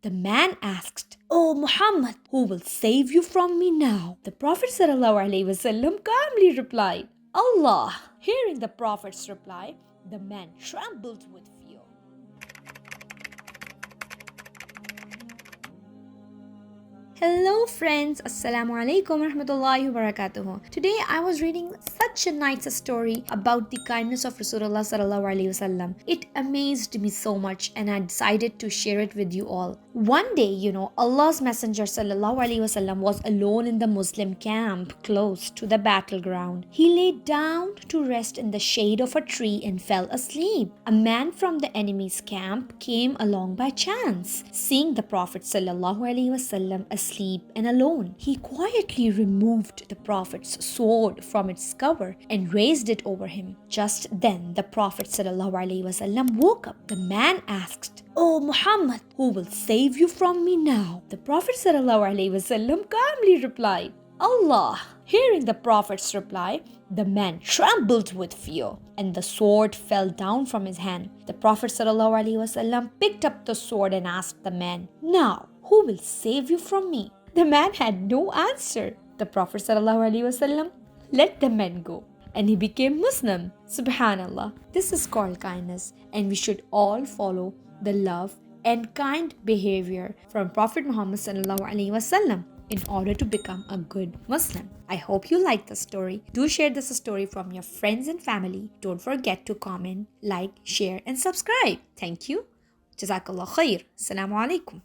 The man asked, "O Muhammad, who will save you from me now?" The Prophet ﷺ calmly replied, "Allah." Hearing the Prophet's reply, the man trembled with fear. Hello friends, Assalamu alaikum warahmatullahi wabarakatuh. Today I was reading such a nice story about the kindness of Rasulullah sallallahu alaihi wasallam. It amazed me so much and I decided to share it with you all. One day, Allah's Messenger sallallahu alaihi wasallam was alone in the Muslim camp close to the battleground. He lay down to rest in the shade of a tree and fell asleep. A man from the enemy's camp came along by chance. Seeing the Prophet sallallahu alaihi wasallam asleep and alone, he quietly removed the Prophet's sword from its cover and raised it over him. Just then, the Prophet ﷺ woke up. The man asked, "O Muhammad, who will save you from me now?" The Prophet ﷺ calmly replied, "Allah." Hearing the Prophet's reply, the man trembled with fear and the sword fell down from his hand. The Prophet ﷺ picked up the sword and asked the man, "Now, who will save you from me?" The man had no answer. The Prophet ﷺ let the man go and he became Muslim. Subhanallah. This is called kindness and we should all follow the love and kind behavior from Prophet Muhammad ﷺ in order to become a good Muslim. I hope you like the story. Do share this story from your friends and family. Don't forget to comment, like, share and subscribe. Thank you. Jazakallah khair. Assalamu alaikum.